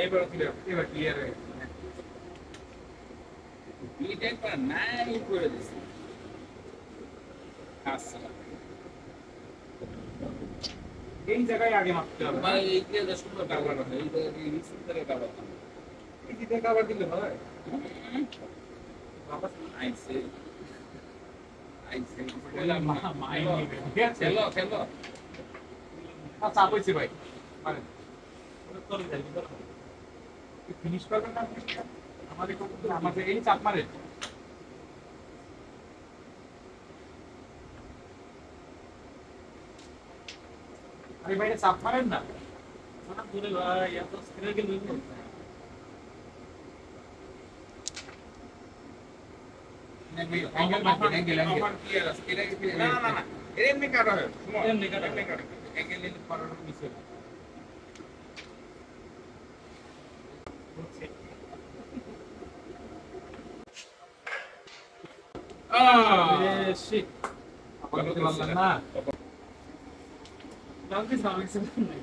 এবার ক্লিয়ার হয়ে গেছে। এটা একবার নাই করে দিছি। আচ্ছা এই জায়গায় আগে মাপতে হবে। মানে এই যে সুন্দর কাভার হয় এই জায়গায় এই সুন্দর কাভার এই দিকে কাবার দিলে হয়। বাবা আইছে আইছে মাই নিবে। ঠিক আছে? খেলো খেলো চাপ হয়েছে ভাই। পারেন। ফিনিশ করবেন না আপনি? আমাদের এই চাপ মারে। আরে ভাই চাপ মারেন না। দূরে ভাই এত স্ক্রিনে গেল অ্যাঙ্গেল মারবেন, অ্যাঙ্গেল ক্লিয়ার আছে এটা কি না না না এমনি কাটা হয় এমনি কাটা এমনি কাটা অ্যাঙ্গেল নিলে করার মিশে শিট। বলতে পারলাম না। জলদি সার্ভিস নাই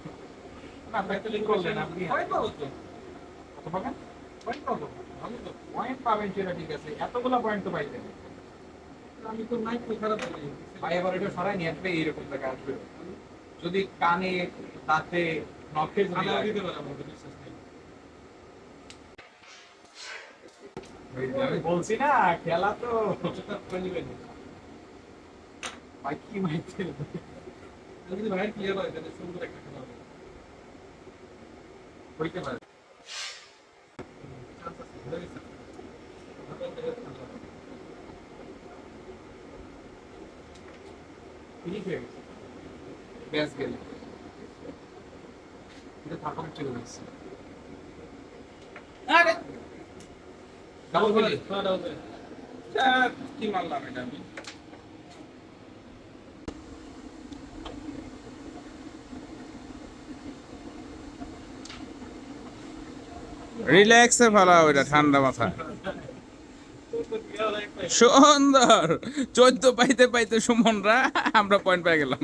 না ভাই তো লিখ করলেন আপনি। হয় পাবো তো কত পাবেন? পয়েন্ট পাবো। ভালো তো। পয়েন্ট পাবেন সেটা ঠিক আছে। এতগুলো পয়েন্ট তো পাইতেন। আমি তো নাই তো খারাপ হয়ে ভাই এবার এটা সরাই নিয়ে আসবে এইরকম জায়গা আসবে। যদি কানে, দাঁতে, নখে যদি আমি লাগে। দিতে পারি আমাদের বিশ্বাস নেই আমি বলছি না খেলা তো সেটা করে নিবেন ভাই কি মাইতে যদি ভাই ক্লিয়ার হয় তাহলে সুন্দর একটা খেলা হবে হইতে পারে। চান্স আছে হয়ে গেছে ভালো একটা খেলা হবে। ঠিক হয়ে গেছে। ব্যাস গেল। এটা থাকার চলে গেছে। আরে ডাবল গুলি। খাওয়া দাওয়া হবে কি মারলাম এটা আমি রিল্যাক্সে ফেলা ওইটা ঠান্ডা মাথা সুন্দর 14 পাইতে পাইতে সুমনরা আমরা পয়েন্ট পেয়ে গেলাম